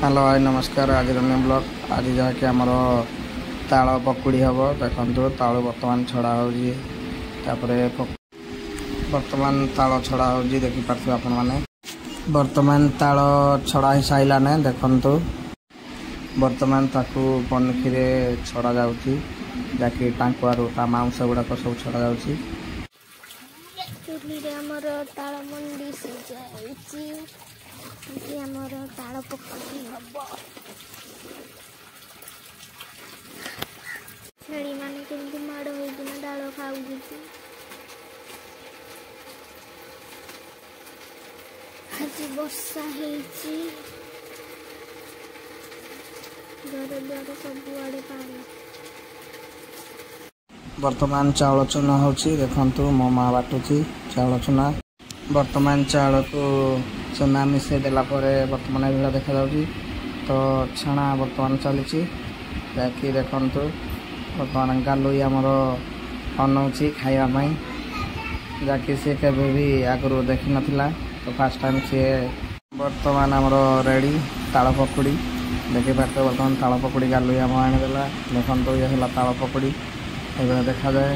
Hello भाई नमस्कार। आज रनिंग ब्लॉग आज जहाँकि आमर ताल पकुड़ी हम देखो ताल बर्तमान छड़ा होपर बर्तमान ताल छड़ा हो देखिपे आपण मैंने बर्तमान ताल छड़ा ही साराने देखु बर्तमान ताकू पनिखी छड़ा जाऊँगी जहाँकि टांकुआरू ता मांस गुड़ाक सब छड़ा जाऊँगी। ताल पकड़ी हम छेड़ी मान के माड़ होना डाल खाऊ आज वर्षा घर द्वार सबुआड़े पानी। बर्तमान चाउल चुना होची देखंतु मो माँ बाटुची चाउल चुना। बर्तमान चाउल को चुना मिसई देला परे बर्तमान एभला देखा जाउची। तो छाणा बर्तमान चली जैकि देखंतु बर्तमान गालुई आमर अनौची खाइबा जैकि सी केबे भी आगु देखि नथिला। तो फास्ट टाइम सी बर्तमान आमर रेडी ताल पकुड़ी देखिपे बर्तमान ताल पकुड़ी गालुई आम आनीदेला देखो ये ताल पकुड़ी एभला देखा जाए।